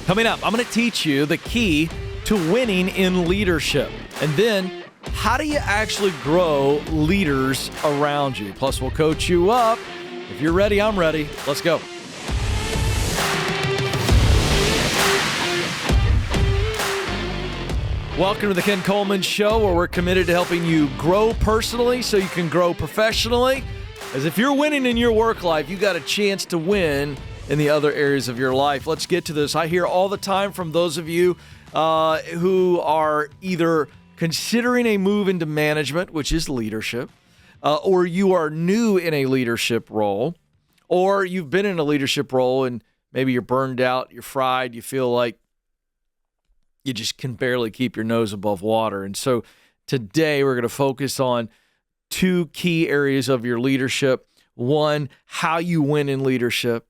Coming up, I'm going to teach you the key to winning in leadership. And then, how do you actually grow leaders around you? Plus, we'll coach you up. If you're ready, I'm ready. Let's go. Welcome to the Ken Coleman Show, where we're committed to helping you grow personally so you can grow professionally. As if you're winning in your work life, you got a chance to win in the other areas of your life. Let's get to this. I hear all the time from those of you who are either considering a move into management, which is leadership, or you are new in a leadership role, or you've been in a leadership role and maybe you're burned out, you're fried, you feel like you just can barely keep your nose above water. And so today we're going to focus on two key areas of your leadership. One, how you win in leadership.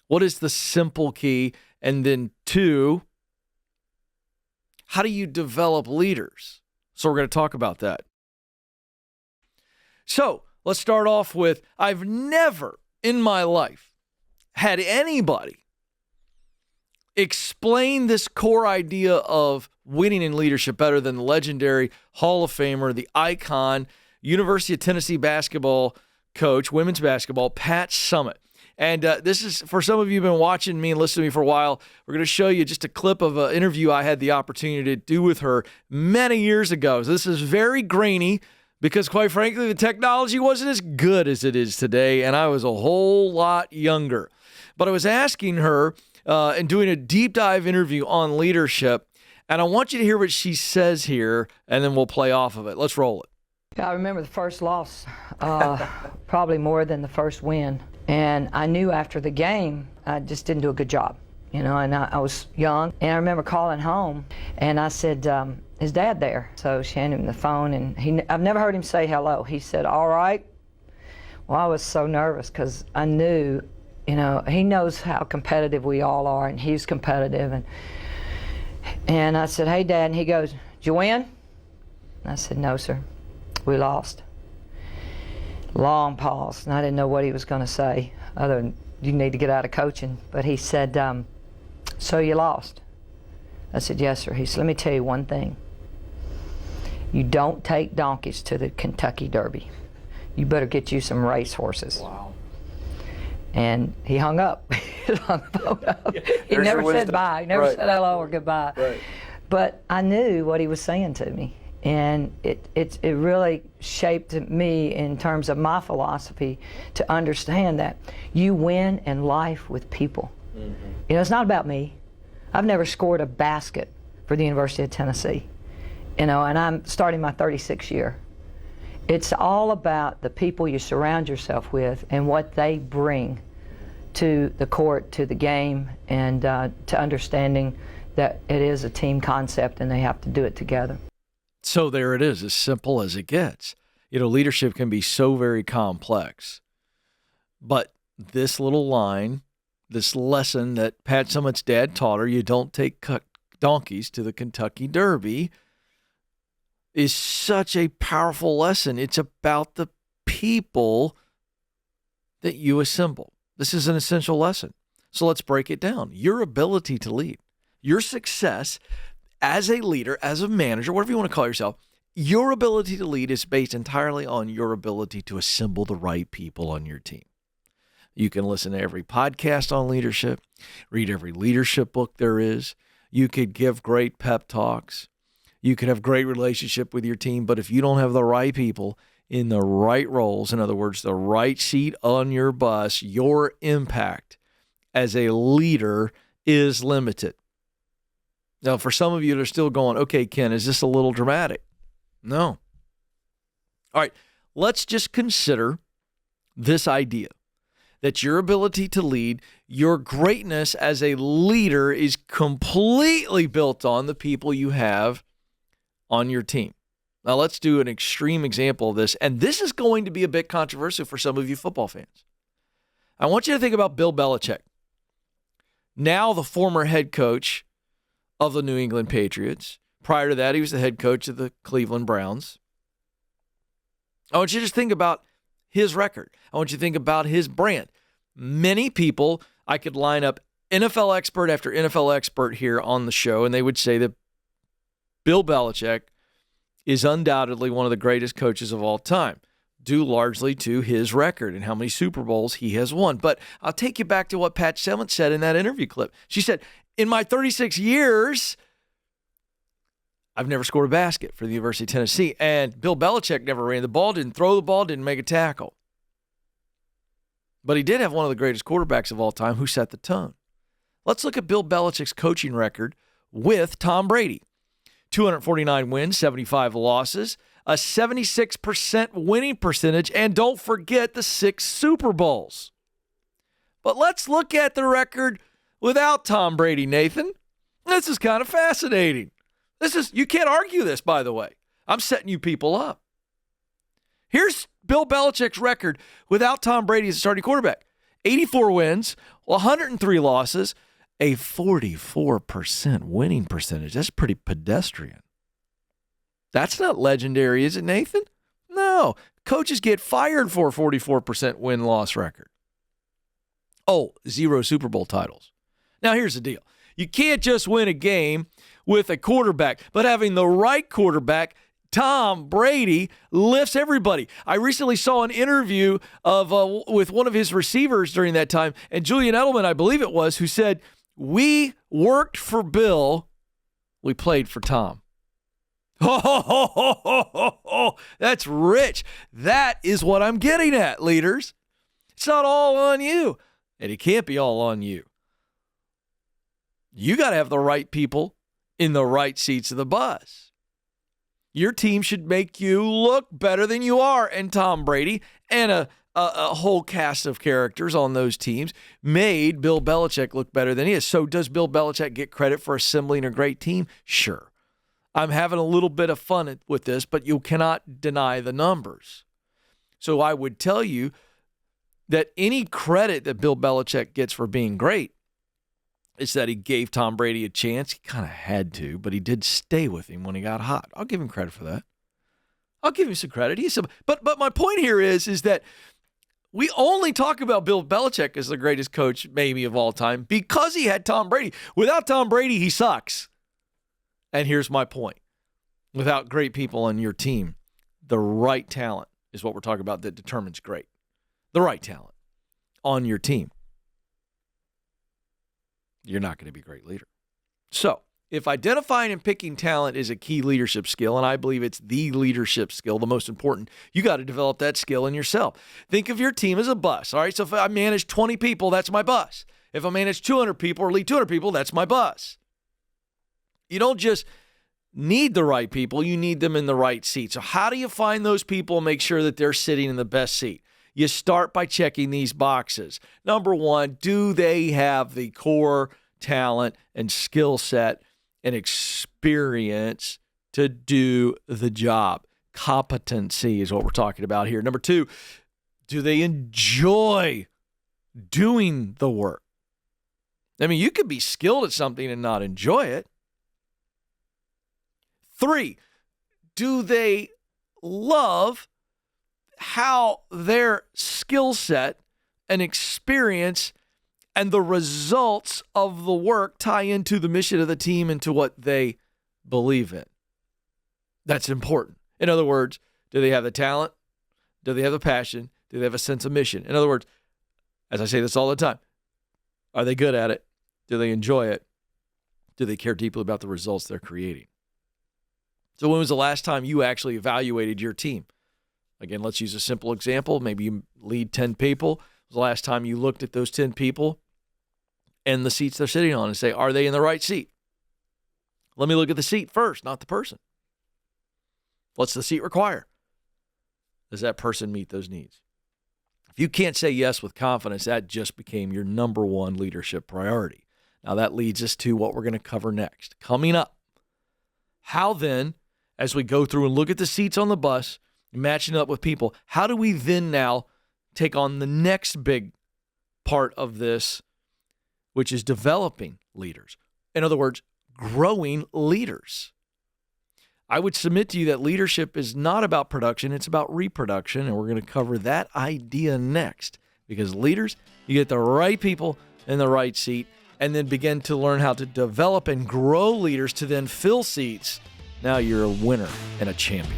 What is the simple key? And then two, how do you develop leaders? So we're going to talk about that. So let's start off with, I've never in my life had anybody explain this core idea of winning in leadership better than the legendary Hall of Famer, the icon, University of Tennessee basketball coach, women's basketball, Pat Summitt. And this is, for some of you who've been watching me and listening to me for a while, we're going to show you just a clip of an interview I had the opportunity to do with her many years ago. So this is very grainy because, quite frankly, the technology wasn't as good as it is today, and I was a whole lot younger. But I was asking her and doing a deep dive interview on leadership, and I want you to hear what she says here, and then we'll play off of it. Let's roll it. Yeah, I remember the first loss, probably more than the first win. And I knew after the game, I just didn't do a good job, and I was young. And I remember calling home, and I said, is Dad there? So she handed him the phone, and I've never heard him say hello. He said, all right. Well, I was so nervous because I knew, he knows how competitive we all are, and he's competitive. And I said, hey, Dad, and he goes, did you win? And I said, no, sir, we lost. Long pause, and I didn't know what he was going to say other than you need to get out of coaching. But he said, so you lost? I said, yes, sir. He said, let me tell you one thing. You don't take donkeys to the Kentucky Derby. You better get you some race horses. Wow. And he hung up. He hung the phone up. He never said bye. He never said hello or goodbye. Right. But I knew what he was saying to me. And it really shaped me in terms of my philosophy to understand that you win in life with people. Mm-hmm. It's not about me. I've never scored a basket for the University of Tennessee, and I'm starting my 36th year. It's all about the people you surround yourself with and what they bring to the court, to the game, and to understanding that it is a team concept and they have to do it together. So there it is, as simple as it gets. Leadership can be so very complex. But this little line, this lesson that Pat Summitt's dad taught her, you don't take donkeys to the Kentucky Derby, is such a powerful lesson. It's about the people that you assemble. This is an essential lesson. So let's break it down. Your ability to lead, your success as a leader, as a manager, whatever you want to call yourself, your ability to lead is based entirely on your ability to assemble the right people on your team. You can listen to every podcast on leadership, read every leadership book there is. You could give great pep talks. You could have great relationship with your team, but if you don't have the right people in the right roles, in other words, the right seat on your bus, your impact as a leader is limited. Now, for some of you that are still going, okay, Ken, is this a little dramatic? No. All right, let's just consider this idea that your ability to lead, your greatness as a leader is completely built on the people you have on your team. Now, let's do an extreme example of this, and this is going to be a bit controversial for some of you football fans. I want you to think about Bill Belichick, now the former head coach of the New England Patriots. Prior to that, he was the head coach of the Cleveland Browns. I want you to just think about his record. I want you to think about his brand. Many people, I could line up NFL expert after NFL expert here on the show, and they would say that Bill Belichick is undoubtedly one of the greatest coaches of all time, due largely to his record and how many Super Bowls he has won. But I'll take you back to what Pat Summitt said in that interview clip. She said, in my 36 years, I've never scored a basket for the University of Tennessee, and Bill Belichick never ran the ball, didn't throw the ball, didn't make a tackle. But he did have one of the greatest quarterbacks of all time who set the tone. Let's look at Bill Belichick's coaching record with Tom Brady. 249 wins, 75 losses, a 76% winning percentage, and don't forget the 6 Super Bowls. But let's look at the record without Tom Brady, Nathan. This is kind of fascinating. You can't argue this, by the way. I'm setting you people up. Here's Bill Belichick's record without Tom Brady as a starting quarterback. 84 wins, 103 losses, a 44% winning percentage. That's pretty pedestrian. That's not legendary, is it, Nathan? No. Coaches get fired for a 44% win-loss record. Oh, 0 Super Bowl titles. Now, here's the deal. You can't just win a game with a quarterback, but having the right quarterback, Tom Brady, lifts everybody. I recently saw an interview with one of his receivers during that time, and Julian Edelman, I believe it was, who said, we worked for Bill, we played for Tom. Oh, that's rich. That is what I'm getting at, leaders. It's not all on you, and it can't be all on you. You got to have the right people in the right seats of the bus. Your team should make you look better than you are, and Tom Brady and a whole cast of characters on those teams made Bill Belichick look better than he is. So does Bill Belichick get credit for assembling a great team? Sure. I'm having a little bit of fun with this, but you cannot deny the numbers. So I would tell you that any credit that Bill Belichick gets for being great is that he gave Tom Brady a chance. He kind of had to, but he did stay with him when he got hot. I'll give him credit for that. I'll give him some credit. But my point here is that we only talk about Bill Belichick as the greatest coach maybe of all time because he had Tom Brady. Without Tom Brady, he sucks. And here's my point. Without great people on your team, the right talent is what we're talking about that determines great. The right talent on your team. You're not going to be a great leader. So, if identifying and picking talent is a key leadership skill, and I believe it's the leadership skill, the most important, you got to develop that skill in yourself. Think of your team as a bus, all right? So if I manage 20 people, that's my bus. If I manage 200 people or lead 200 people, that's my bus. You don't just need the right people, you need them in the right seat. So how do you find those people and make sure that they're sitting in the best seat? You start by checking these boxes. Number one, do they have the core talent and skill set and experience to do the job? Competency is what we're talking about here. Number two, do they enjoy doing the work? I mean, you could be skilled at something and not enjoy it. 3, do they love how their skill set and experience and the results of the work tie into the mission of the team and to what they believe in? That's important. In other words, do they have the talent? Do they have the passion? Do they have a sense of mission? In other words, as I say this all the time, are they good at it? Do they enjoy it? Do they care deeply about the results they're creating? So when was the last time you actually evaluated your team? Again, let's use a simple example. Maybe you lead 10 people. When was the last time you looked at those 10 people and the seats they're sitting on and say, are they in the right seat? Let me look at the seat first, not the person. What's the seat require? Does that person meet those needs? If you can't say yes with confidence, that just became your number one leadership priority. Now that leads us to what we're going to cover next. Coming up, how then, as we go through and look at the seats on the bus, matching up with people, how do we then now take on the next big part of this, which is developing leaders? In other words, growing leaders. I would submit to you that leadership is not about production, it's about reproduction, and we're going to cover that idea next. Because leaders, you get the right people in the right seat, and then begin to learn how to develop and grow leaders to then fill seats, now you're a winner and a champion.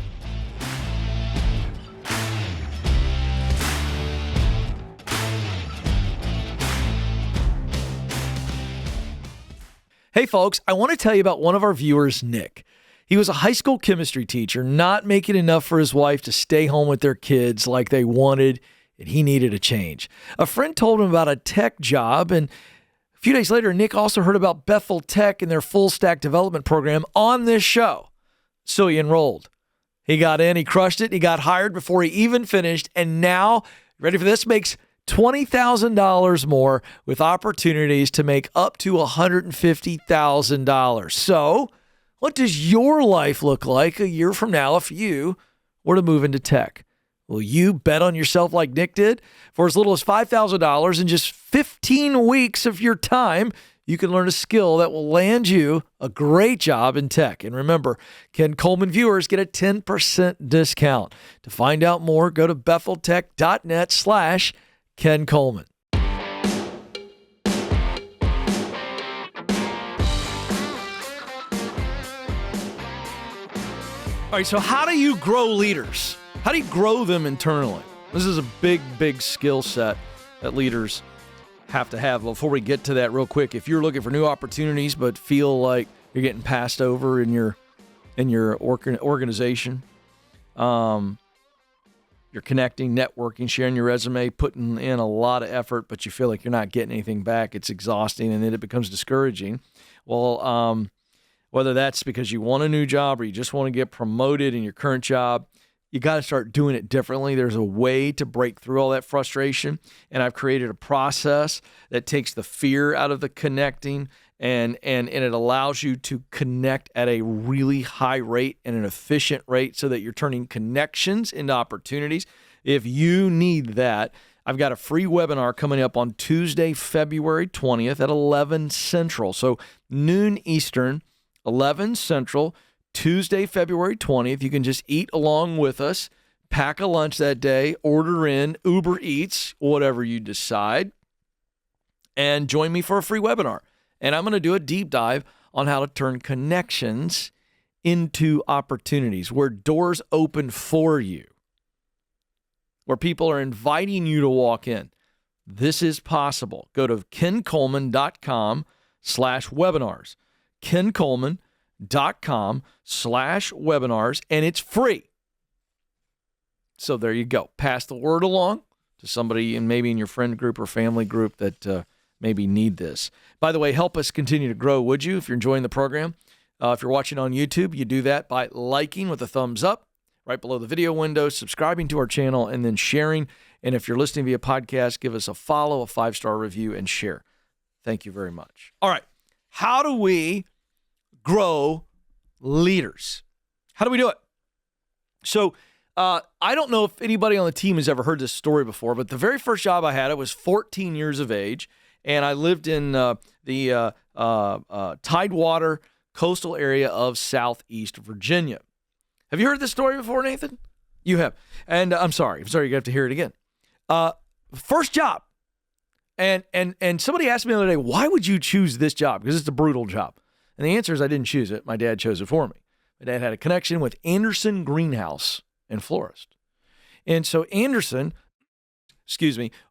Hey folks, I want to tell you about one of our viewers, Nick. He was a high school chemistry teacher, not making enough for his wife to stay home with their kids like they wanted, and he needed a change. A friend told him about a tech job, and a few days later, Nick also heard about Bethel Tech and their full stack development program on this show. So he enrolled. He got in, he crushed it, he got hired before he even finished, and now, ready for this, makes $20,000 more with opportunities to make up to $150,000. So, what does your life look like a year from now if you were to move into tech? Will you bet on yourself like Nick did? For as little as $5,000 in just 15 weeks of your time, you can learn a skill that will land you a great job in tech. And remember, Ken Coleman viewers get a 10% discount. To find out more, go to betheltech.net/Ken Coleman. All right, so how do you grow leaders? How do you grow them internally? This is a big, big skill set that leaders have to have. Before we get to that real quick, if you're looking for new opportunities but feel like you're getting passed over in your organization, you're connecting, networking, sharing your resume, putting in a lot of effort, but you feel like you're not getting anything back. It's exhausting, and then it becomes discouraging. Well, whether that's because you want a new job or you just want to get promoted in your current job, you got to start doing it differently. There's a way to break through all that frustration, and I've created a process that takes the fear out of the connecting, and it allows you to connect at a really high rate and an efficient rate so that you're turning connections into opportunities. If you need that, I've got a free webinar coming up on Tuesday, February 20th at 11 Central. So noon Eastern, 11 Central, Tuesday, February 20th. You can just eat along with us, pack a lunch that day, order in, Uber Eats, whatever you decide, and join me for a free webinar. And I'm going to do a deep dive on how to turn connections into opportunities, where doors open for you, where people are inviting you to walk in. This is possible. Go to kencoleman.com/webinars. kencoleman.com/webinars, and it's free. So there you go. Pass the word along to somebody maybe in your friend group or family group that maybe need this. By the way, help us continue to grow, would you, if you're enjoying the program? If you're watching on YouTube, you do that by liking with a thumbs up right below the video window, subscribing to our channel, and then sharing. And if you're listening via podcast, give us a follow, a 5-star review, and share. Thank you very much. All right. How do we grow leaders? How do we do it? So I don't know if anybody on the team has ever heard this story before, but the very first job I had, I was 14 years of age, and I lived in the Tidewater coastal area of Southeast Virginia. Have you heard this story before, Nathan? You have. And I'm sorry you're going to have to hear it again. First job. And somebody asked me the other day, why would you choose this job? Because it's a brutal job. And the answer is I didn't choose it. My dad chose it for me. My dad had a connection with Anderson Greenhouse and Florist. And so Anderson,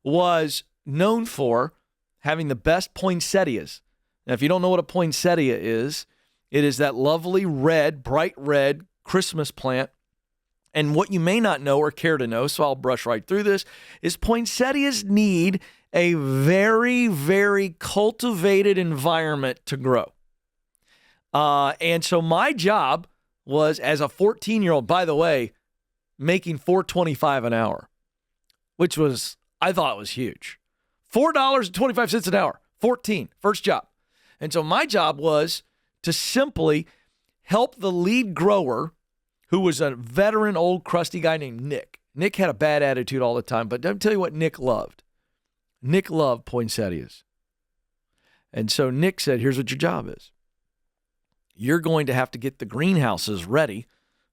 was known for having the best poinsettias. Now, if you don't know what a poinsettia is, it is that lovely red, bright red Christmas plant. And what you may not know or care to know, so I'll brush right through this, is poinsettias need a very, very cultivated environment to grow. And so my job was, as a 14-year-old, by the way, making $4.25 an hour, which was, I thought was huge. $4.25 an hour, 14, first job. And so my job was to simply help the lead grower, who was a veteran, old, crusty guy named Nick. Nick had a bad attitude all the time, but I'll tell you what Nick loved. Nick loved poinsettias. And so Nick said, here's what your job is. You're going to have to get the greenhouses ready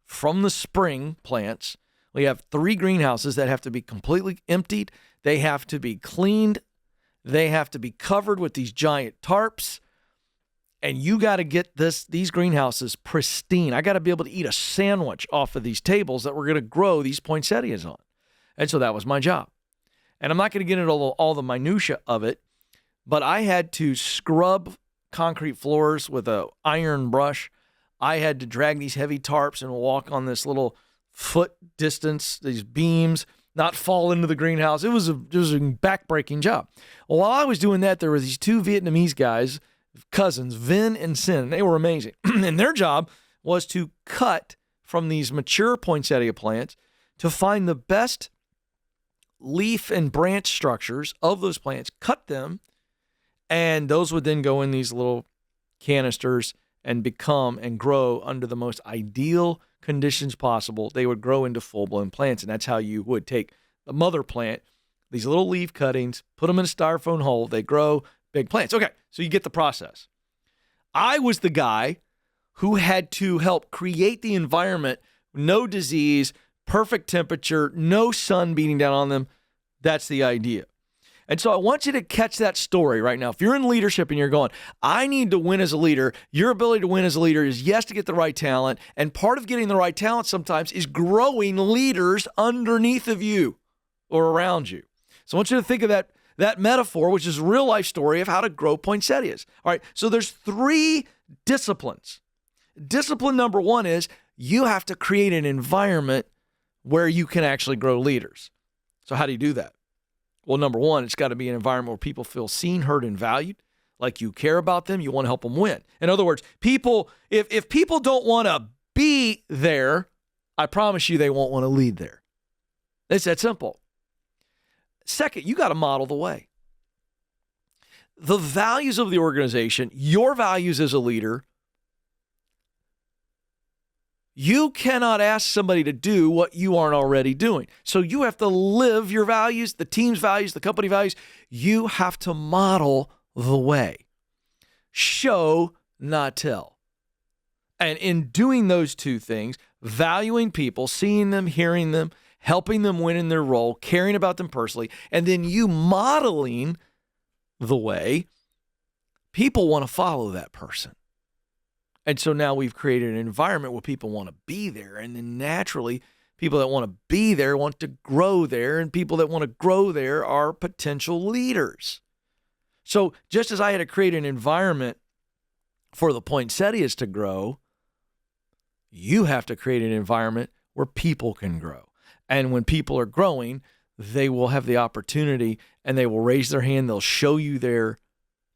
from the spring plants. We have 3 greenhouses that have to be completely emptied. They have to be cleaned They have to be covered with these giant tarps. And you got to get these greenhouses pristine. I got to be able to eat a sandwich off of these tables that we're going to grow these poinsettias on. And so that was my job. And I'm not going to get into all the minutia of it, but I had to scrub concrete floors with an iron brush. I had to drag these heavy tarps and walk on this little foot distance, these beams, not fall into the greenhouse. It was a back-breaking job. Well, while I was doing that, there were these two Vietnamese guys, cousins, Vin and Sin. They were amazing. And their job was to cut from these mature poinsettia plants to find the best leaf and branch structures of those plants, cut them, and those would then go in these little canisters and become and grow under the most ideal conditions possible. They would grow into full-blown plants, and that's how you would take the mother plant, these little leaf cuttings, put them in a styrofoam hole, they grow big plants. Okay, so you get the process. I was the guy who had to help create the environment, no disease, perfect temperature, no sun beating down on them. That's the idea. And so I want you to catch that story right now. If you're in leadership and you're going, I need to win as a leader, your ability to win as a leader is, yes, to get the right talent. And part of getting the right talent sometimes is growing leaders underneath of you or around you. So I want you to think of that metaphor, which is a real life story of how to grow poinsettias. All right, so there's 3 disciplines. Discipline number 1 is you have to create an environment where you can actually grow leaders. So how do you do that? Well, number 1, it's got to be an environment where people feel seen, heard, and valued, like you care about them, you want to help them win. In other words, if people don't want to be there, I promise you they won't want to lead there. It's that simple. Second, you got to model the way. The values of the organization, your values as a leader, you cannot ask somebody to do what you aren't already doing. So you have to live your values, the team's values, the company values. You have to model the way. Show, not tell. And in doing those 2 things, valuing people, seeing them, hearing them, helping them win in their role, caring about them personally, and then you modeling the way, people want to follow that person. And so now we've created an environment where people want to be there. And then naturally, people that want to be there want to grow there. And people that want to grow there are potential leaders. So just as I had to create an environment for the poinsettias to grow, you have to create an environment where people can grow. And when people are growing, they will have the opportunity and they will raise their hand. They'll show you their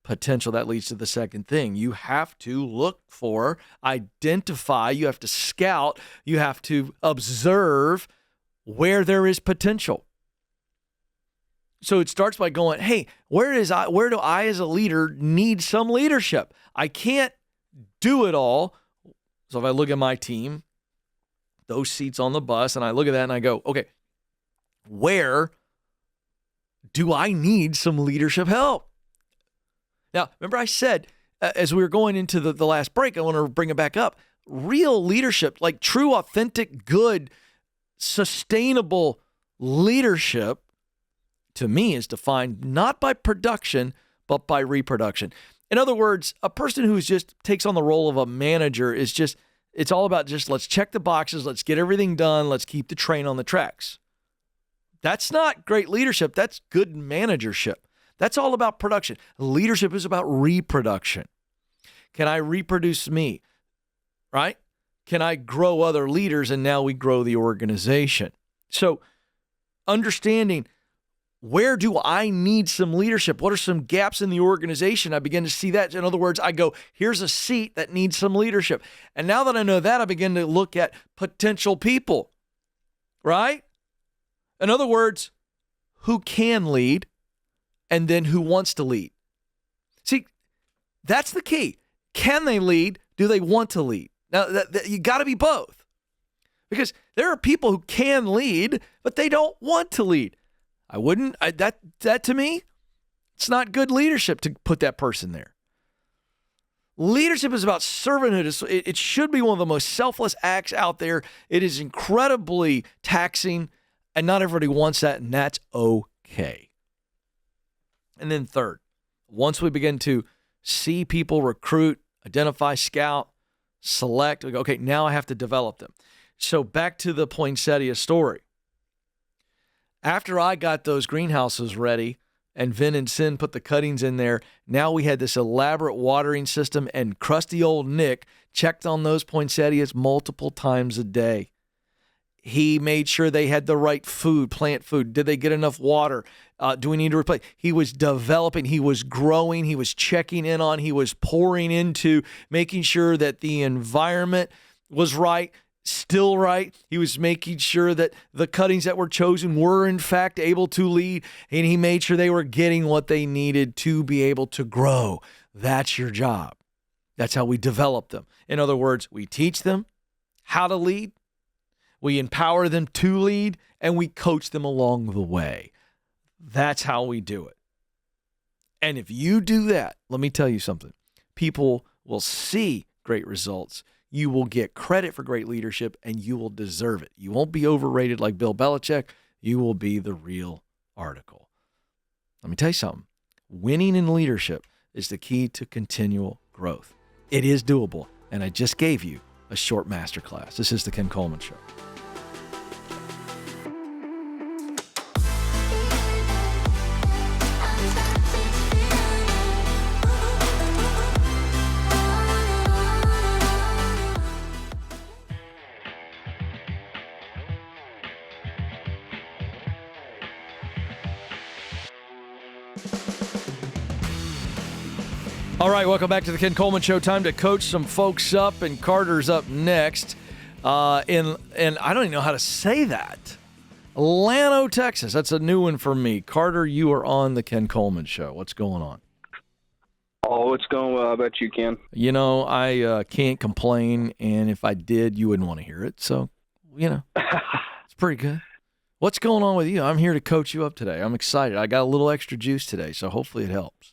potential. That leads to the second thing. You have to look for, identify, you have to scout, you have to observe where there is potential. So it starts by going, hey, where do I as a leader need some leadership? I can't do it all. So if I look at my team, those seats on the bus, and I look at that and I go, okay, where do I need some leadership help? Now, remember I said, as we were going into the last break, I want to bring it back up. Real leadership, like true, authentic, good, sustainable leadership, to me, is defined not by production, but by reproduction. In other words, a person who just takes on the role of a manager is just, it's all about just let's check the boxes, let's get everything done, let's keep the train on the tracks. That's not great leadership. That's good managership. That's all about production. Leadership is about reproduction. Can I reproduce me? Right? Can I grow other leaders? And now we grow the organization. So understanding, where do I need some leadership? What are some gaps in the organization? I begin to see that. In other words, I go, here's a seat that needs some leadership. And now that I know that, I begin to look at potential people, right? In other words, who can lead and then who wants to lead. See, that's the key. Can they lead? Do they want to lead? Now, you got to be both. Because there are people who can lead, but they don't want to lead. That to me, it's not good leadership to put that person there. Leadership is about servanthood. It should be one of the most selfless acts out there. It is incredibly taxing, and not everybody wants that, and that's okay. and then third. Once we begin to see people recruit, identify, scout, select, we go, okay, now I have to develop them. So back to the poinsettia story. After I got those greenhouses ready and Vin and Sin put the cuttings in there, now we had this elaborate watering system, and crusty old Nick checked on those poinsettias multiple times a day. He made sure they had the right food, plant food. Did they get enough water? Do we need to replace? He was developing, he was growing, he was checking in on, he was pouring into, making sure that the environment was right, still right. He was making sure that the cuttings that were chosen were in fact able to lead, and he made sure they were getting what they needed to be able to grow. That's your job. That's how we develop them. In other words, we teach them how to lead, we empower them to lead, and we coach them along the way. That's how we do it. And if you do that, let me tell you something. People will see great results. You will get credit for great leadership, and you will deserve it. You won't be overrated like Bill Belichick. You will be the real article. Let me tell you something. Winning in leadership is the key to continual growth. It is doable, and I just gave you a short masterclass. This is the Ken Coleman Show. All right, welcome back to the Ken Coleman Show. Time to coach some folks up, and Carter's up next. And I don't even know how to say that. Llano, Texas. That's a new one for me. Carter, you are on the Ken Coleman Show. What's going on? Oh, it's going well. How about you, Ken? You know, I can't complain, and if I did, you wouldn't want to hear it. So, you know, it's pretty good. What's going on with you? I'm here to coach you up today. I'm excited. I got a little extra juice today, so hopefully it helps.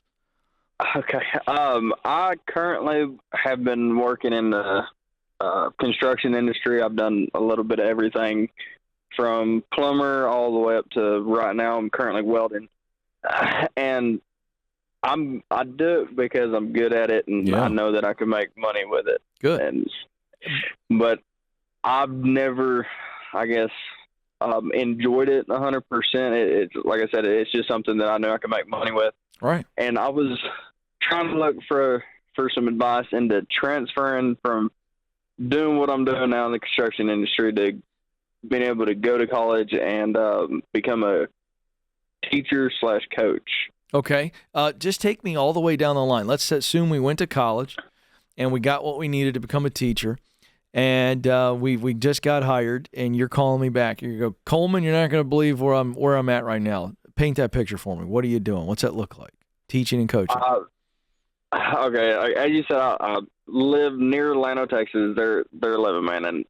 Okay. I currently have been working in the construction industry. I've done a little bit of everything from plumber all the way up to right now I'm currently welding. And I do it because I'm good at it, and I know that I can make money with it. Good. But I've never, I guess, enjoyed it 100%. It's like I said, it's just something that I know I can make money with. Right. And I was trying to look for some advice into transferring from doing what I'm doing now in the construction industry to being able to go to college and become a teacher/coach. Okay. Just take me all the way down the line. Let's assume we went to college and we got what we needed to become a teacher, and we just got hired, and you're calling me back. You go, Coleman, you're not going to believe where I'm at right now. Paint that picture for me. What are you doing? What's that look like? Teaching and coaching. Okay, as you said, I live near Llano, Texas. They're 11-man, and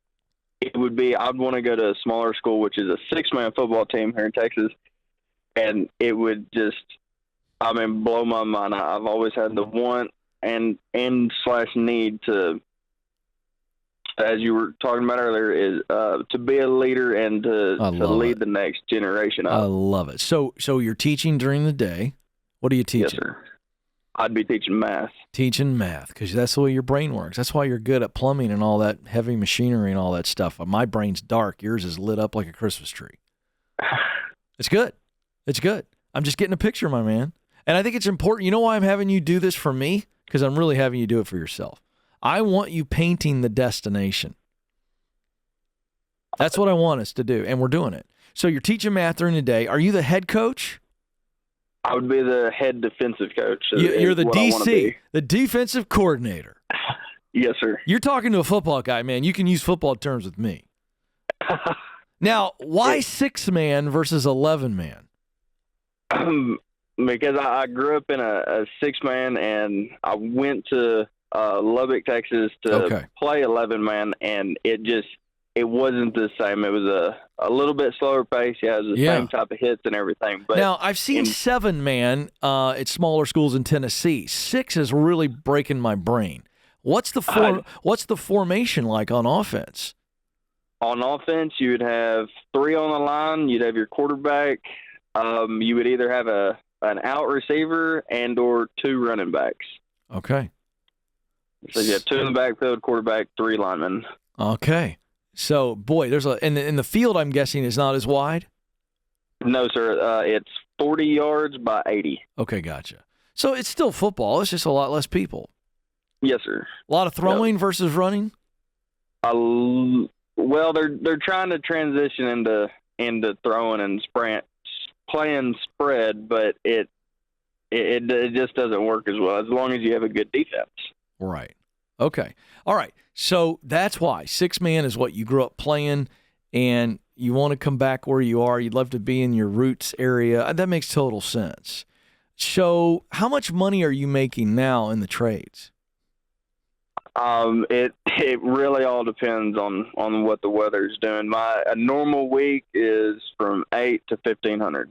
it would be I'd want to go to a smaller school, which is a 6-man football team here in Texas, and it would just, blow my mind. I've always had the want and need to, as you were talking about earlier, is to be a leader and to lead the next generation up. I love it. So you're teaching during the day. What are you teaching? Yes, sir. I'd be teaching math. Teaching math, because that's the way your brain works. That's why you're good at plumbing and all that heavy machinery and all that stuff. My brain's dark. Yours is lit up like a Christmas tree. It's good. It's good. I'm just getting a picture, my man. And I think it's important. You know why I'm having you do this for me? Because I'm really having you do it for yourself. I want you painting the destination. That's what I want us to do, and we're doing it. So you're teaching math during the day. Are you the head coach? I would be the head defensive coach. You're the DC, the defensive coordinator. Yes, sir. You're talking to a football guy, man. You can use football terms with me. Now, why 6-man versus 11-man? Because I grew up in a 6-man, and I went to Lubbock, Texas to play 11-man, and it wasn't the same. It was a little bit slower pace. Yeah, it was the same type of hits and everything. But now, I've seen 7-man at smaller schools in Tennessee. 6 is really breaking my brain. What's the formation like on offense? On offense, you would have 3 on the line. You'd have your quarterback. You would either have a an out receiver and or 2 running backs. Okay. So you have 2 in the backfield, quarterback, 3 linemen. Okay. So, boy, there's in the field, I'm guessing, is not as wide? No, sir. It's 40 yards by 80. Okay, gotcha. So it's still football. It's just a lot less people. Yes, sir. A lot of throwing versus running? Well, they're trying to transition into throwing and playing spread, but it just doesn't work as well as long as you have a good defense. Right. Okay. All right. So that's why 6-man is what you grew up playing, and you want to come back where you are. You'd love to be in your roots area. That makes total sense. So how much money are you making now in the trades? It really all depends on what the weather's doing. A normal week is from $800 to $1,500.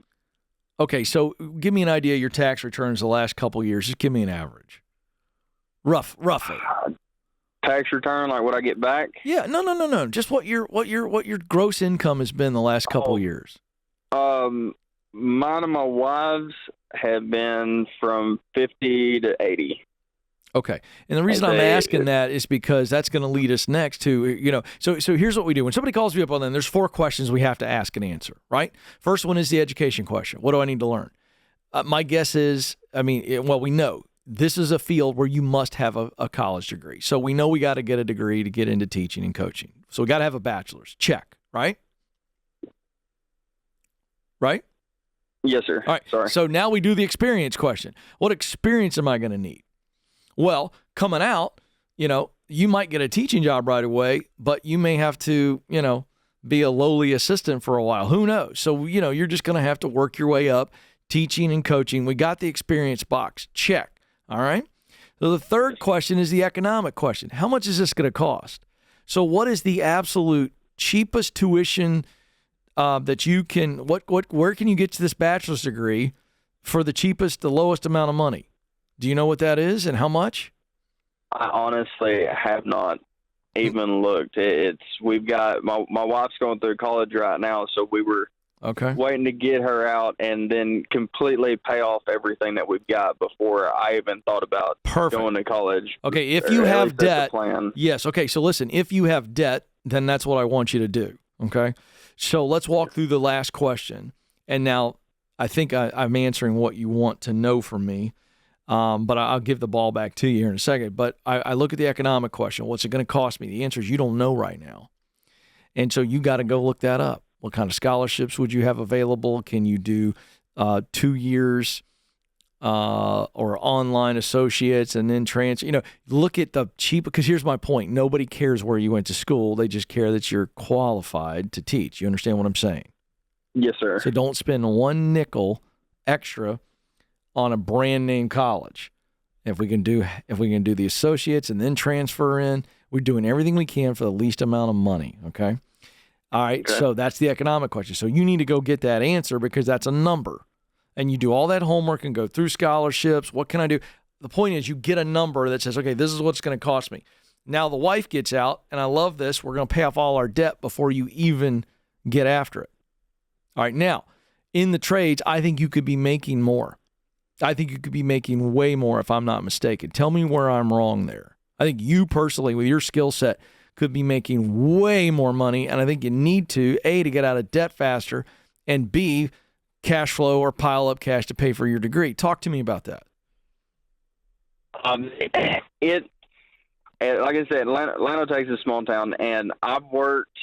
Okay, so give me an idea of your tax returns the last couple of years. Just give me an average, roughly. Tax return, like what I get back? Yeah, no. Just what your gross income has been the last couple of years. Mine and my wife's have been from 50 to 80. Okay, and the reason I'm asking that is because that's going to lead us next to, so here's what we do. When somebody calls me up on them, there's 4 questions we have to ask and answer, right? First one is the education question. What do I need to learn? My guess is, we know this is a field where you must have a college degree. So we know we got to get a degree to get into teaching and coaching. So we got to have a bachelor's. Check, right? Right? Yes, sir. All right. Sorry. So now we do the experience question. What experience am I going to need? Well, coming out, you might get a teaching job right away, but you may have to, be a lowly assistant for a while. Who knows? So, you're just going to have to work your way up, teaching and coaching. We got the experience box. Check. All right. So the third question is the economic question. How much is this going to cost? So what is the absolute cheapest tuition that you can, where can you get to this bachelor's degree for the lowest amount of money? Do you know what that is and how much? I honestly have not even looked. We've got my wife's going through college right now, so we were waiting to get her out and then completely pay off everything that we've got before I even thought about going to college. Okay, if you have debt, yes. Okay, so listen, if you have debt, then that's what I want you to do. Okay, so let's walk through the last question, and now I think I'm answering what you want to know from me. But I'll give the ball back to you here in a second. But I look at the economic question. What's it going to cost me? The answer is you don't know right now. And so you got to go look that up. What kind of scholarships would you have available? Can you do 2 years or online associates and then transfer? Look at the cheap, because here's my point. Nobody cares where you went to school. They just care that you're qualified to teach. You understand what I'm saying? Yes, sir. So don't spend 1 nickel extra on a brand name college. If we can do the associates and then transfer in, we're doing everything we can for the least amount of money. Okay. All right. Okay. So that's the economic question. So you need to go get that answer because that's a number, and you do all that homework and go through scholarships. What can I do? The point is you get a number that says, okay, this is what's going to cost me. Now the wife gets out, and I love this. We're going to pay off all our debt before you even get after it. All right. Now in the trades, I think you could be making more. I think you could be making way more if I'm not mistaken. Tell me where I'm wrong there. I think you personally, with your skill set, could be making way more money, and I think you need to, A, to get out of debt faster, and B, cash flow or pile up cash to pay for your degree. Talk to me about that. Like I said, Llano, Texas is a small town, and I've worked,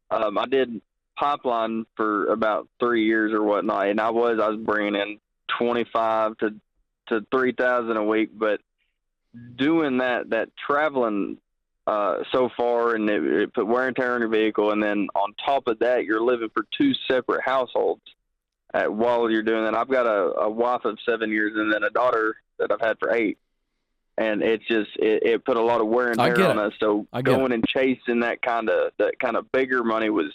I did pipeline for about 3 years or whatnot, and I was bringing in 25 to 3,000 a week, but doing that traveling so far, and it put wear and tear on your vehicle, and then on top of that, you're living for 2 separate households while you're doing that. I've got a wife of 7 years and then a daughter that I've had for 8, and it put a lot of wear and tear on us. So going and chasing that kind of bigger money was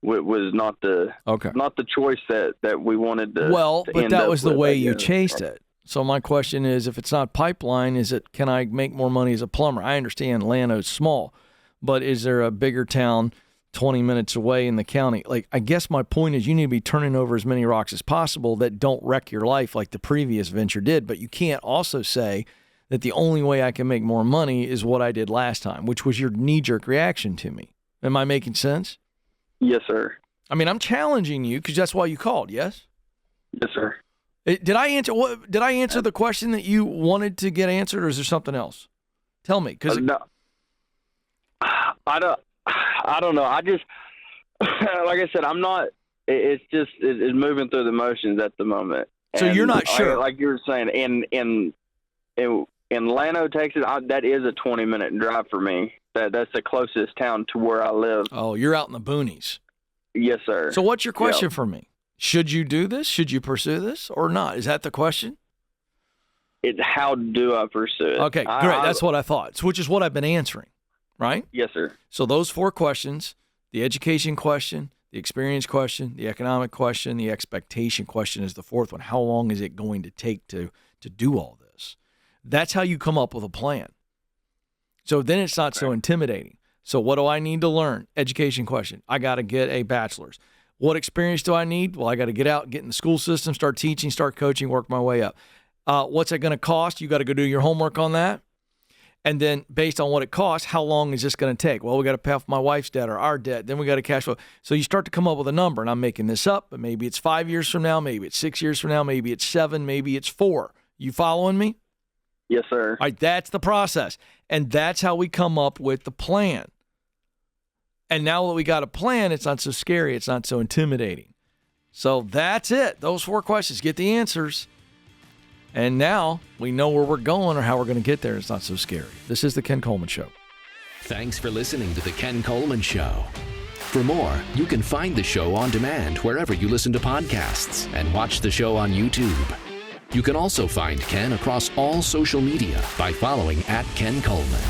not the choice that we wanted to. Well, but that was the way you chased it. So my question is, if it's not pipeline, can I make more money as a plumber? I understand Llano's small, but is there a bigger town 20 minutes away in the county. Like, I guess my point is you need to be turning over as many rocks as possible that don't wreck your life like the previous venture did. But you can't also say that the only way I can make more money is what I did last time, which was your knee-jerk reaction to me. Am I making sense? Yes, sir. I mean, I'm challenging you because that's why you called, yes? Yes, sir. Did I answer the question that you wanted to get answered, or is there something else? Tell me. No, I don't know. I just, like I said, I'm not. It's moving through the motions at the moment. So you're not sure, like you were saying, in Llano, Texas, that is a 20-minute drive for me. That's the closest town to where I live. Oh, you're out in the boonies. Yes, sir. So what's your question for me? Should you do this? Should you pursue this or not? Is that the question? How do I pursue it? Okay, great. That's what I thought, which is what I've been answering, right? Yes, sir. So those 4 questions, the education question, the experience question, the economic question, the expectation question is the 4th one. How long is it going to take to do all this? That's how you come up with a plan. So then it's not so intimidating. So what do I need to learn? Education question. I got to get a bachelor's. What experience do I need? Well, I got to get out, get in the school system, start teaching, start coaching, work my way up. What's it going to cost? You got to go do your homework on that. And then based on what it costs, how long is this going to take? Well, we got to pay off my wife's debt or our debt. Then we got to cash flow. So you start to come up with a number, and I'm making this up, but maybe it's 5 years from now, maybe it's 6 years from now, maybe it's 7, maybe it's 4. You following me? Yes, sir. All right, that's the process. And that's how we come up with the plan. And now that we got a plan, it's not so scary. It's not so intimidating. So that's it. Those 4 questions. Get the answers. And now we know where we're going or how we're going to get there. It's not so scary. This is the Ken Coleman Show. Thanks for listening to the Ken Coleman Show. For more, you can find the show on demand wherever you listen to podcasts and watch the show on YouTube. You can also find Ken across all social media by following @Ken Coleman.